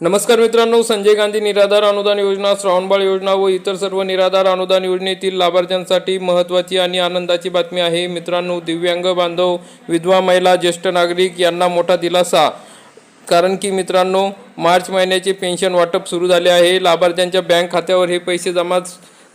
नमस्कार मित्रांनो, संजय गांधी निराधार अनुदान योजना, श्रावणबाळ योजना व इतर सर्व निराधार अनुदान योजनेतील लाभार्थ्यांसाठी महत्त्वाची आणि आनंदाची बातमी आहे। मित्रांनो, दिव्यांग बांधव, विधवा महिला, ज्येष्ठ नागरिक यांना मोठा दिलासा। कारण की मित्रांनो, मार्च महिन्याचे पेन्शन वाटप सुरू झाले आहे। लाभार्थ्यांच्या बँक खात्यावर हे पैसे जमा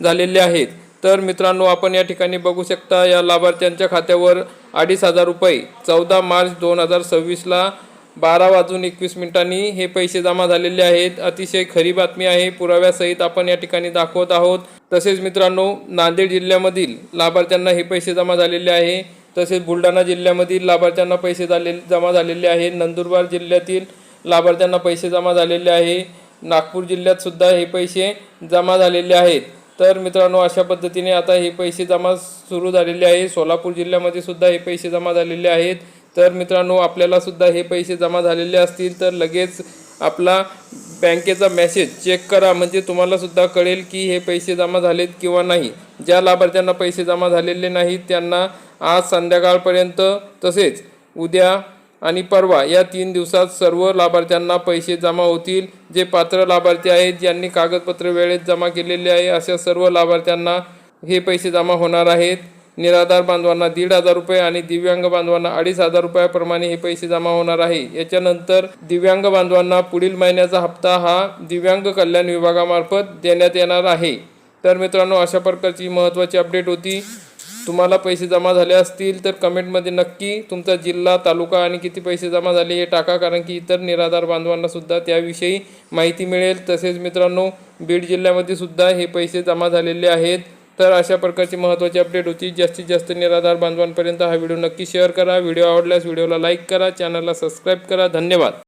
झालेले आहेत। तर मित्रांनो, आपण या ठिकाणी बघू शकता, या लाभार्थ्यांच्या खात्यावर 2,500 रुपये 14 मार्च 2026ला 12:21 हे पैसे जमा झालेले आहेत। अतिशय खरी बातमी आहे, पुराव्यासहित आपण या ठिकाणी दाखवत आहोत। तसेच मित्रांनो, नांदेड जिल्ह्यामधील लाभार्थ्यांना हे पैसे जमा झालेले आहे। तसेच बुलढाणा जिल्ह्यामधील लाभार्थ्यांना पैसे जमा झालेले आहे। नंदुरबार जिल्ह्यातील लाभार्थ्यांना पैसे जमा झालेले आहे। नागपूर जिल्ह्यात सुद्धा हे पैसे जमा झालेले आहेत। तर मित्रांनो, अशा पद्धतीने आता हे पैसे जमा सुरू झालेले आहे। सोलापूर जिल्ह्यामध्ये सुद्धा हे पैसे जमा झालेले आहेत। तर मित्रांनो, आपल्याला सुद्धा हे पैसे जमा झालेले असतील तर लगेच आपला बँकेचा मेसेज चेक करा, म्हणजे तुम्हाला सुद्धा कळेल की हे पैसे जमा झालेत किंवा नाही। ज्या लाभार्थ्यांना पैसे जमा झालेले नाहीत त्यांना आज संध्याकाळपर्यंत, तसेच उद्या आणि परवा या 3 दिवसात सर्व लाभार्थ्यांना पैसे जमा होतील। जे पात्र लाभार्थी आहेत, ज्यांनी कागदपत्र वेळेत जमा केलेले आहे, अशा सर्व लाभार्थ्यांना हे पैसे जमा होणार आहेत। निराधार बांधवांना 1,500 रुपये आणि दिव्यांग बांधवांना 2,500 रुपयाप्रमाणे हे पैसे जमा होणार आहे। याच्यानंतर दिव्यांग बांधवांना पुढील महिन्याचा हप्ता हा दिव्यांग कल्याण विभागामार्फत देण्यात येणार आहे। तर मित्रांनो, अशा प्रकारची महत्त्वाची अपडेट होती। तुम्हाला पैसे जमा झाले असतील तर कमेंटमध्ये नक्की तुमचा जिल्हा, तालुका आणि किती पैसे जमा झाले हे टाका, कारण की इतर निराधार बांधवांना सुद्धा त्याविषयी माहिती मिळेल। तसेच मित्रांनो, बीड जिल्ह्यामध्ये सुद्धा हे पैसे जमा झालेले आहेत। तर अशा प्रकारची महत्त्वाची अपडेट होती। जास्तीत जास्त निराधार बांधवांपर्यंत हा व्हिडिओ नक्की शेअर करा। व्हिडिओ आवडल्यास व्हिडिओला लाईक करा, चॅनलला सबस्क्राईब करा। धन्यवाद।